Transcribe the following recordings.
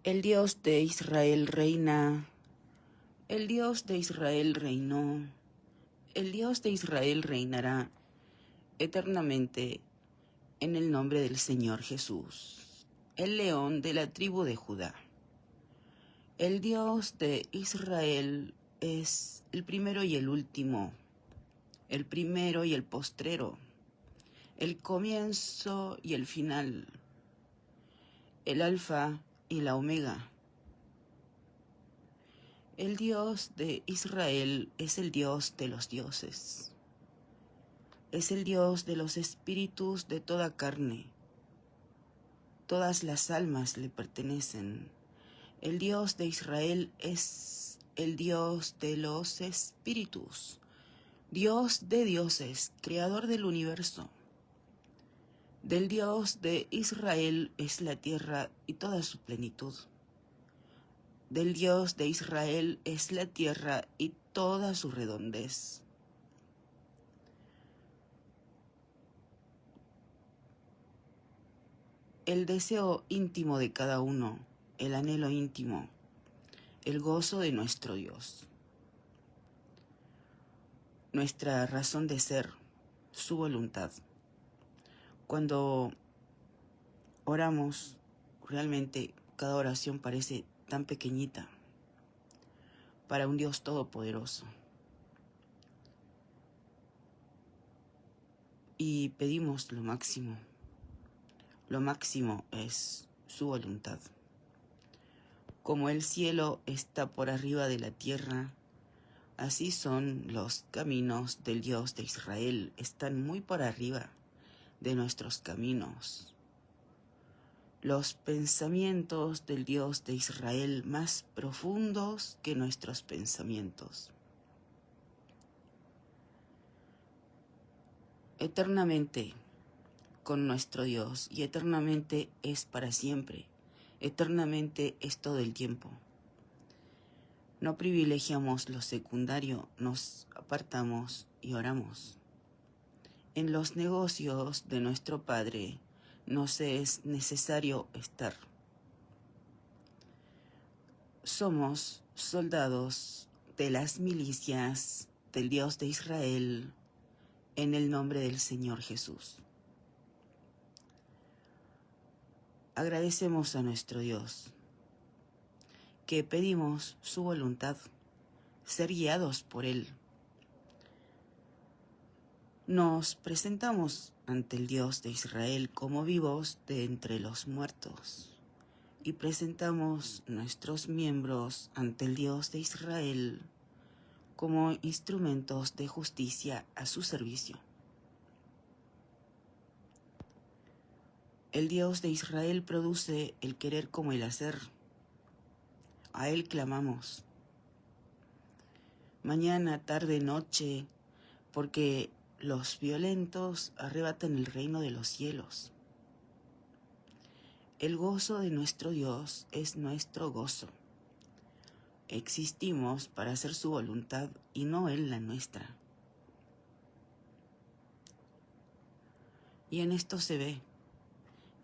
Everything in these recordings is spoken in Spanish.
El Dios de Israel reina, el Dios de Israel reinó, el Dios de Israel reinará eternamente en el nombre del Señor Jesús, el león de la tribu de Judá. El Dios de Israel es el primero y el último, el primero y el postrero, el comienzo y el final, el alfa y la omega. El Dios de Israel es el Dios de los dioses. Es el Dios de los espíritus de toda carne. Todas las almas le pertenecen. El Dios de Israel es el Dios de los espíritus, Dios de dioses, creador del universo. Del Dios de Israel es la tierra y toda su plenitud. Del Dios de Israel es la tierra y toda su redondez. El deseo íntimo de cada uno, el anhelo íntimo, el gozo de nuestro Dios. Nuestra razón de ser, su voluntad. Cuando oramos, realmente cada oración parece tan pequeñita para un Dios todopoderoso. Y pedimos lo máximo. Lo máximo es su voluntad. Como el cielo está por arriba de la tierra, así son los caminos del Dios de Israel, están muy por arriba de nuestros caminos. Los pensamientos del Dios de Israel más profundos que nuestros pensamientos. Eternamente con nuestro Dios, y eternamente es para siempre, eternamente es todo el tiempo. No privilegiamos lo secundario, nos apartamos y oramos. En los negocios de nuestro Padre nos es necesario estar. Somos soldados de las milicias del Dios de Israel en el nombre del Señor Jesús. Agradecemos a nuestro Dios, que pedimos su voluntad, ser guiados por Él. Nos presentamos ante el Dios de Israel como vivos de entre los muertos y presentamos nuestros miembros ante el Dios de Israel como instrumentos de justicia a su servicio. El Dios de Israel produce el querer como el hacer. A Él clamamos. Mañana, tarde, noche, porque los violentos arrebatan el reino de los cielos. El gozo de nuestro Dios es nuestro gozo. Existimos para hacer su voluntad y no Él la nuestra. Y en esto se ve,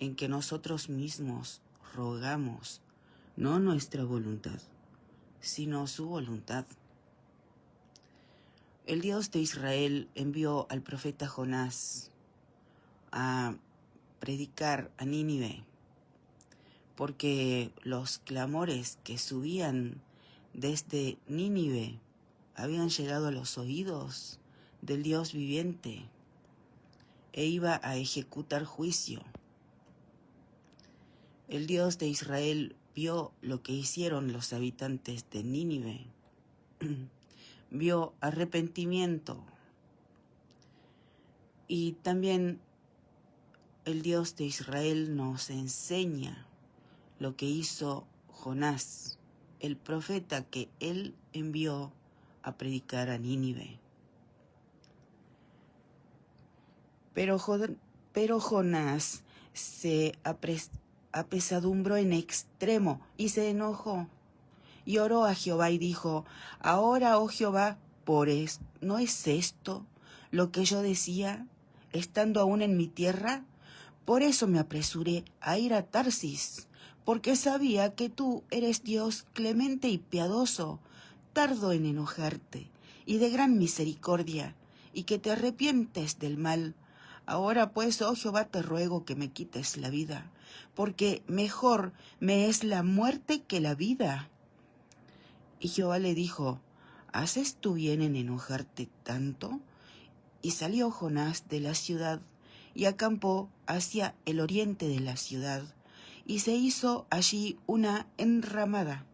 en que nosotros mismos rogamos no nuestra voluntad, sino su voluntad. El Dios de Israel envió al profeta Jonás a predicar a Nínive, porque los clamores que subían desde Nínive habían llegado a los oídos del Dios viviente e iba a ejecutar juicio. El Dios de Israel vio lo que hicieron los habitantes de Nínive, vio arrepentimiento, y también el Dios de Israel nos enseña lo que hizo Jonás, el profeta que él envió a predicar a Nínive. Pero Jonás se apesadumbró en extremo y se enojó y oró a Jehová y dijo: ahora, oh Jehová, ¿no es esto lo que yo decía, estando aún en mi tierra? Por eso me apresuré a ir a Tarsis, porque sabía que tú eres Dios clemente y piadoso, tardo en enojarte y de gran misericordia, y que te arrepientes del mal. Ahora pues, oh Jehová, te ruego que me quites la vida, porque mejor me es la muerte que la vida. Y Jehová le dijo, ¿haces tú bien en enojarte tanto? Y salió Jonás de la ciudad, y acampó hacia el oriente de la ciudad, y se hizo allí una enramada,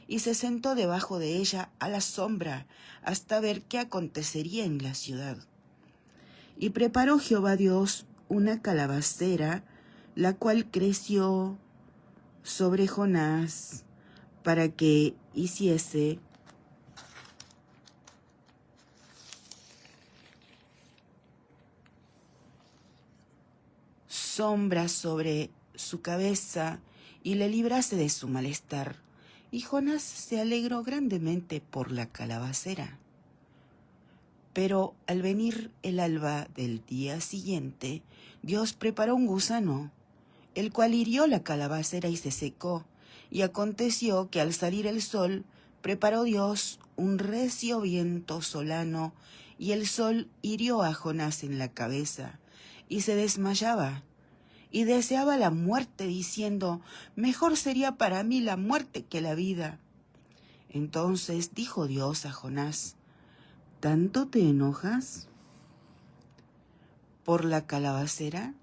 y se sentó debajo de ella a la sombra, hasta ver qué acontecería en la ciudad. Y preparó Jehová Dios una calabacera, la cual creció sobre Jonás, para que hiciese sombra sobre su cabeza y le librase de su malestar. Y Jonás se alegró grandemente por la calabacera. Pero al venir el alba del día siguiente, Dios preparó un gusano, el cual hirió la calabacera y se secó. Y aconteció que al salir el sol, preparó Dios un recio viento solano, y el sol hirió a Jonás en la cabeza, y se desmayaba, y deseaba la muerte, diciendo, mejor sería para mí la muerte que la vida. Entonces dijo Dios a Jonás, ¿tanto te enojas por la calabacera?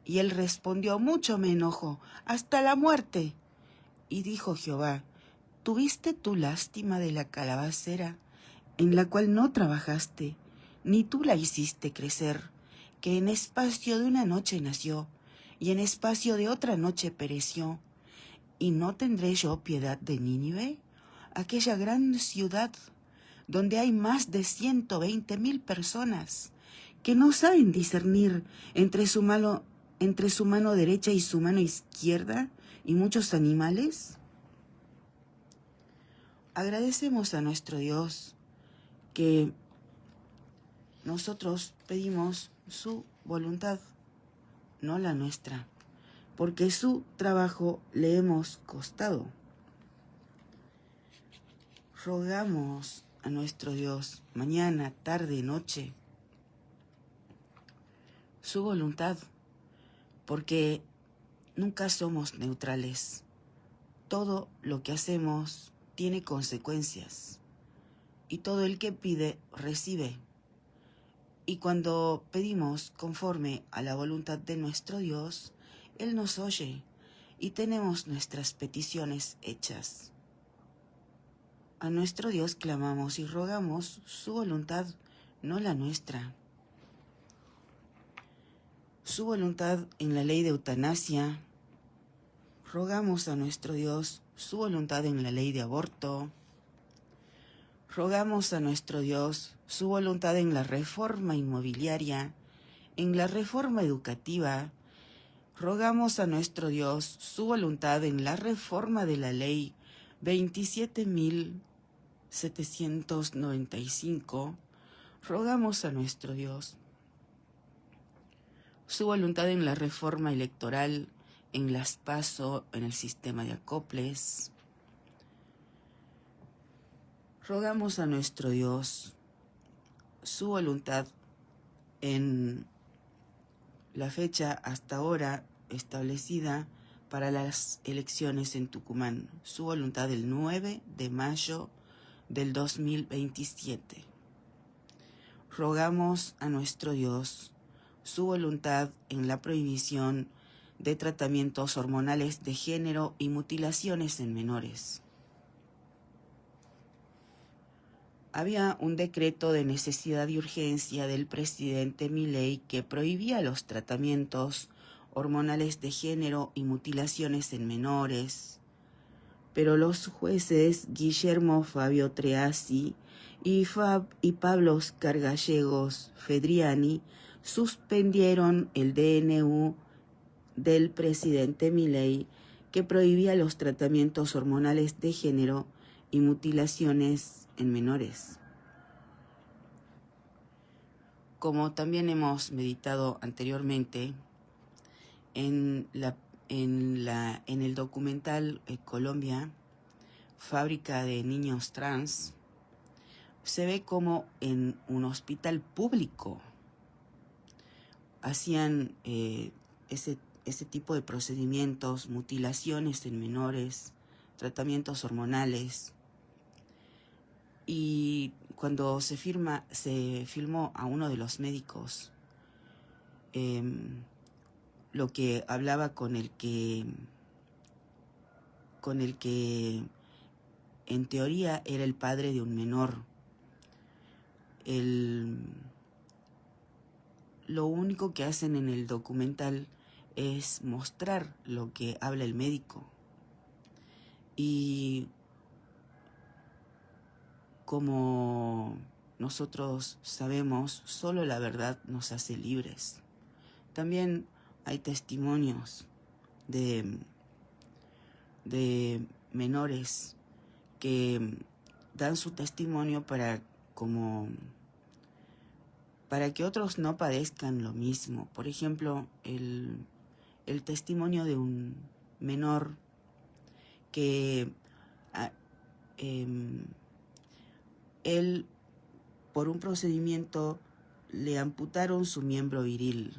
Y él respondió, mucho me enojo, hasta la muerte. Y dijo Jehová, ¿tuviste tú lástima de la calabacera, en la cual no trabajaste, ni tú la hiciste crecer, que en espacio de una noche nació, y en espacio de otra noche pereció? ¿Y no tendré yo piedad de Nínive, aquella gran ciudad, donde hay más de 120,000 personas, que no saben discernir entre su mano derecha y su mano izquierda, y muchos animales? Agradecemos a nuestro Dios que nosotros pedimos su voluntad, no la nuestra, porque su trabajo le hemos costado. Rogamos a nuestro Dios mañana, tarde, noche, su voluntad, porque nunca somos neutrales. Todo lo que hacemos tiene consecuencias, y todo el que pide, recibe. Y cuando pedimos conforme a la voluntad de nuestro Dios, Él nos oye y tenemos nuestras peticiones hechas. A nuestro Dios clamamos y rogamos su voluntad, no la nuestra. Su voluntad en la ley de eutanasia. Rogamos a nuestro Dios su voluntad en la ley de aborto. Rogamos a nuestro Dios su voluntad en la reforma inmobiliaria, en la reforma educativa. Rogamos a nuestro Dios su voluntad en la reforma de la ley 27.795. Rogamos a nuestro Dios su voluntad en la reforma electoral, en las PASO, en el sistema de acoples. Rogamos a nuestro Dios su voluntad en la fecha hasta ahora establecida para las elecciones en Tucumán, su voluntad el 9 de mayo del 2027. Rogamos a nuestro Dios su voluntad en la prohibición de tratamientos hormonales de género y mutilaciones en menores. Había un decreto de necesidad y urgencia del presidente Milei que prohibía los tratamientos hormonales de género y mutilaciones en menores, pero los jueces Guillermo Fabio Treasi y Pablo Oscar Gallegos Fedriani suspendieron el DNU del presidente Milei que prohibía los tratamientos hormonales de género y mutilaciones en menores. Como también hemos meditado anteriormente, en en el documental Colombia, Fábrica de Niños Trans, se ve como en un hospital público hacían ese tipo de procedimientos, mutilaciones en menores, tratamientos hormonales. Y cuando se filmó a uno de los médicos, lo que hablaba con el que en teoría era el padre de un menor, lo único que hacen en el documental es mostrar lo que habla el médico. Y como nosotros sabemos, solo la verdad nos hace libres. También hay testimonios de menores que dan su testimonio para que otros no padezcan lo mismo. Por ejemplo, el testimonio de un menor que él, por un procedimiento, le amputaron su miembro viril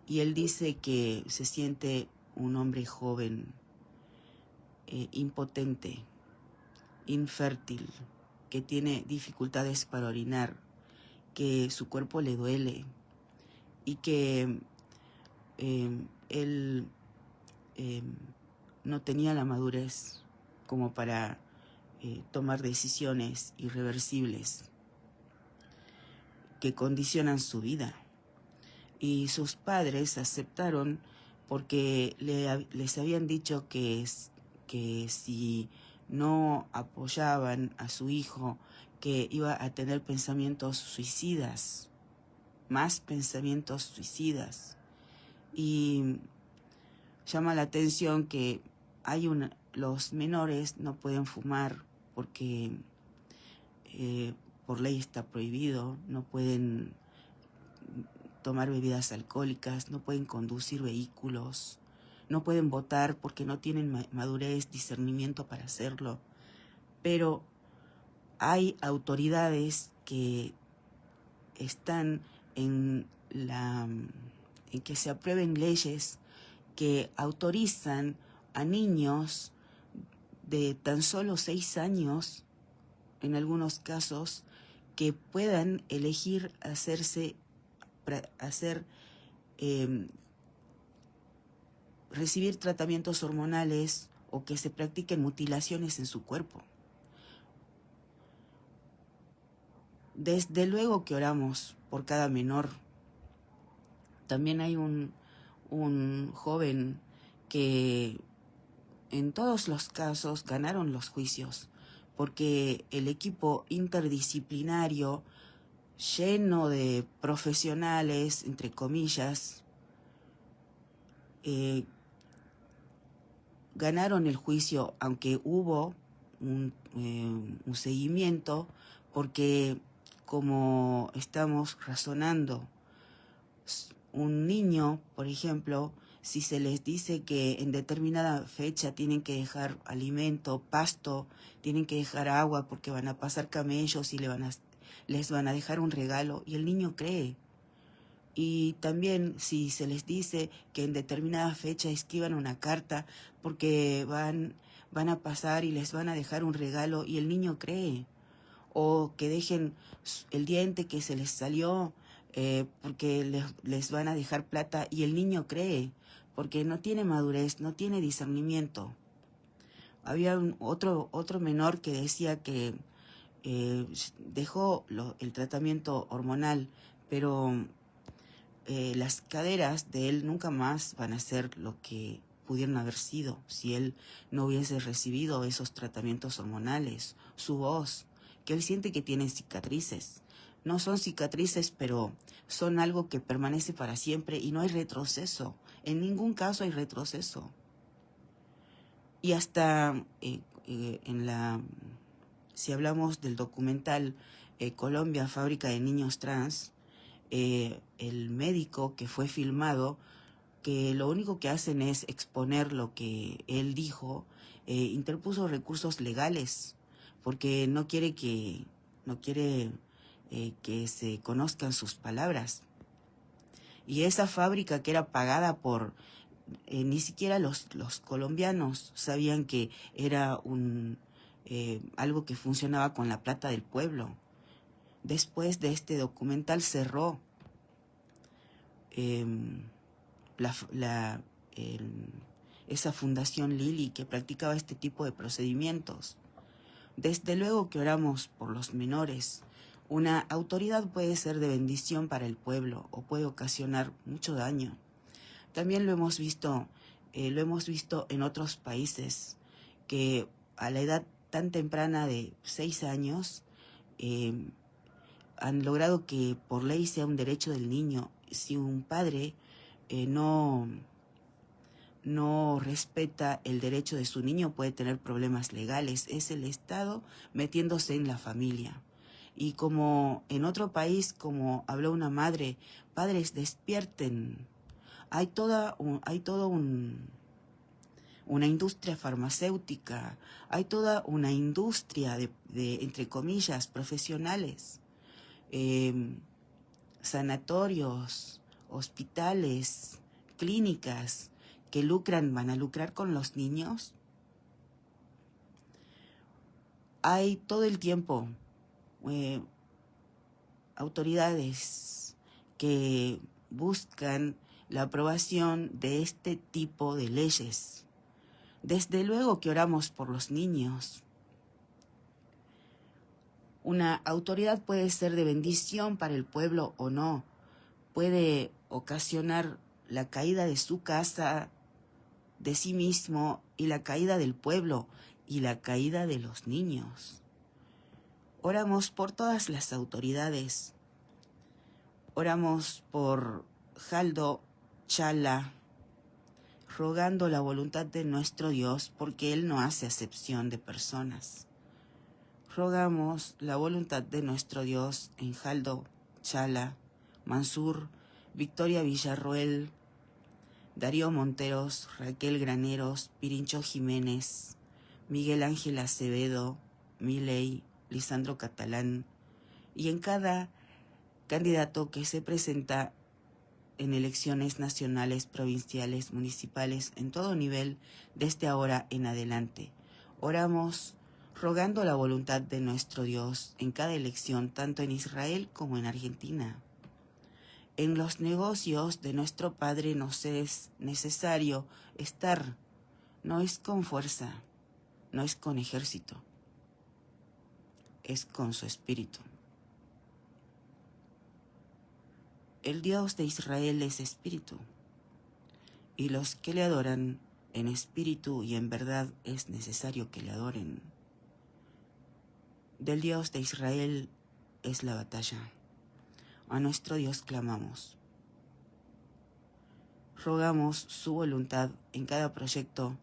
y él dice que se siente un hombre joven, impotente, infértil, que tiene dificultades para orinar, que su cuerpo le duele y que él no tenía la madurez como para tomar decisiones irreversibles que condicionan su vida. Y sus padres aceptaron porque les habían dicho que si no apoyaban a su hijo, que iba a tener pensamientos suicidas, más pensamientos suicidas. Y llama la atención que los menores no pueden fumar porque por ley está prohibido, no pueden tomar bebidas alcohólicas, no pueden conducir vehículos, no pueden votar porque no tienen madurez, discernimiento para hacerlo. Pero hay autoridades que están en que se aprueben leyes que autorizan a niños de tan solo 6 años, en algunos casos, que puedan elegir recibir tratamientos hormonales o que se practiquen mutilaciones en su cuerpo. Desde luego que oramos por cada menor. También hay un joven que en todos los casos ganaron los juicios, porque el equipo interdisciplinario, lleno de profesionales, entre comillas, ganaron el juicio, aunque hubo un seguimiento, porque como estamos razonando, un niño, por ejemplo, si se les dice que en determinada fecha tienen que dejar alimento, pasto, tienen que dejar agua porque van a pasar camellos y les van a dejar un regalo, y el niño cree. Y también si se les dice que en determinada fecha escriban una carta porque van a pasar y les van a dejar un regalo, y el niño cree. O que dejen el diente que se les salió porque les van a dejar plata, y el niño cree, porque no tiene madurez, no tiene discernimiento. Había otro menor que decía que dejó el tratamiento hormonal, pero las caderas de él nunca más van a ser lo que pudieron haber sido si él no hubiese recibido esos tratamientos hormonales. Su voz, que él siente que tiene cicatrices. No son cicatrices, pero son algo que permanece para siempre y no hay retroceso. En ningún caso hay retroceso. Y hasta si hablamos del documental Colombia, Fábrica de Niños Trans, el médico que fue filmado, que lo único que hacen es exponer lo que él dijo, interpuso recursos legales porque no quiere que se conozcan sus palabras. Y esa fábrica que era pagada por ni siquiera los colombianos sabían que era algo que funcionaba con la plata del pueblo. Después de este documental cerró esa fundación Lili que practicaba este tipo de procedimientos. Desde luego que oramos por los menores. Una autoridad puede ser de bendición para el pueblo o puede ocasionar mucho daño. También lo hemos visto en otros países que a la edad tan temprana de 6 años han logrado que por ley sea un derecho del niño. Si un padre no respeta el derecho de su niño, puede tener problemas legales. Es el Estado metiéndose en la familia. Y como en otro país, como habló una madre, padres, despierten. Hay toda una industria farmacéutica, hay toda una industria de entre comillas, profesionales, sanatorios, hospitales, clínicas que van a lucrar con los niños. Hay todo el tiempo autoridades que buscan la aprobación de este tipo de leyes. Desde luego que oramos por los niños. Una autoridad puede ser de bendición para el pueblo o no. Puede ocasionar la caída de su casa, de sí mismo, y la caída del pueblo y la caída de los niños. Oramos por todas las autoridades. Oramos por Jaldo Chala, rogando la voluntad de nuestro Dios, porque Él no hace acepción de personas. Rogamos la voluntad de nuestro Dios en Jaldo Chala, Mansur, Victoria Villarroel, Darío Monteros, Raquel Graneros, Pirincho Jiménez, Miguel Ángel Acevedo, Milei, Lisandro Catalán, y en cada candidato que se presenta en elecciones nacionales, provinciales, municipales, en todo nivel, desde ahora en adelante. Oramos rogando la voluntad de nuestro Dios en cada elección, tanto en Israel como en Argentina. En los negocios de nuestro Padre nos es necesario estar, no es con fuerza, no es con ejército, es con su espíritu. El Dios de Israel es espíritu, y los que le adoran en espíritu y en verdad es necesario que le adoren. Del Dios de Israel es la batalla. A nuestro Dios clamamos. Rogamos su voluntad en cada proyecto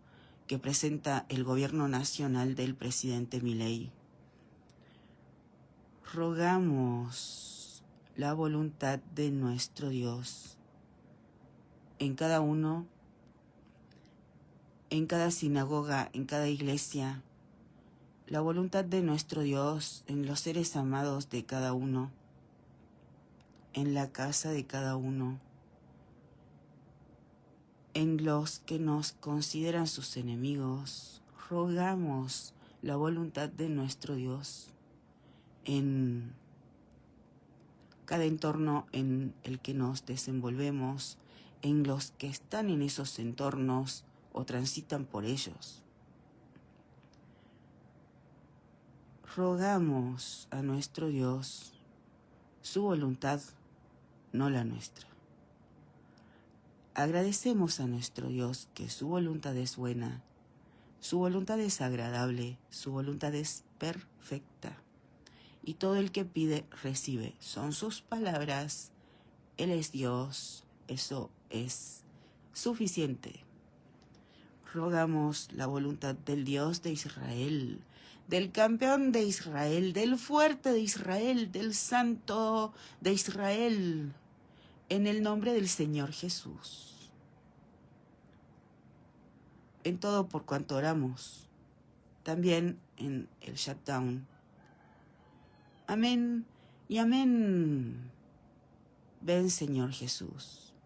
que presenta el gobierno nacional del presidente Milei. Rogamos la voluntad de nuestro Dios en cada uno, en cada sinagoga, en cada iglesia, la voluntad de nuestro Dios en los seres amados de cada uno, en la casa de cada uno, en los que nos consideran sus enemigos. Rogamos la voluntad de nuestro Dios en cada entorno en el que nos desenvolvemos, en los que están en esos entornos o transitan por ellos. Rogamos a nuestro Dios su voluntad, no la nuestra. Agradecemos a nuestro Dios que su voluntad es buena, su voluntad es agradable, su voluntad es perfecta. Y todo el que pide, recibe. Son sus palabras. Él es Dios. Eso es suficiente. Rogamos la voluntad del Dios de Israel, del campeón de Israel, del fuerte de Israel, del santo de Israel, en el nombre del Señor Jesús. en todo por cuanto oramos, también en el shutdown. Amén y amén. Ven, Señor Jesús.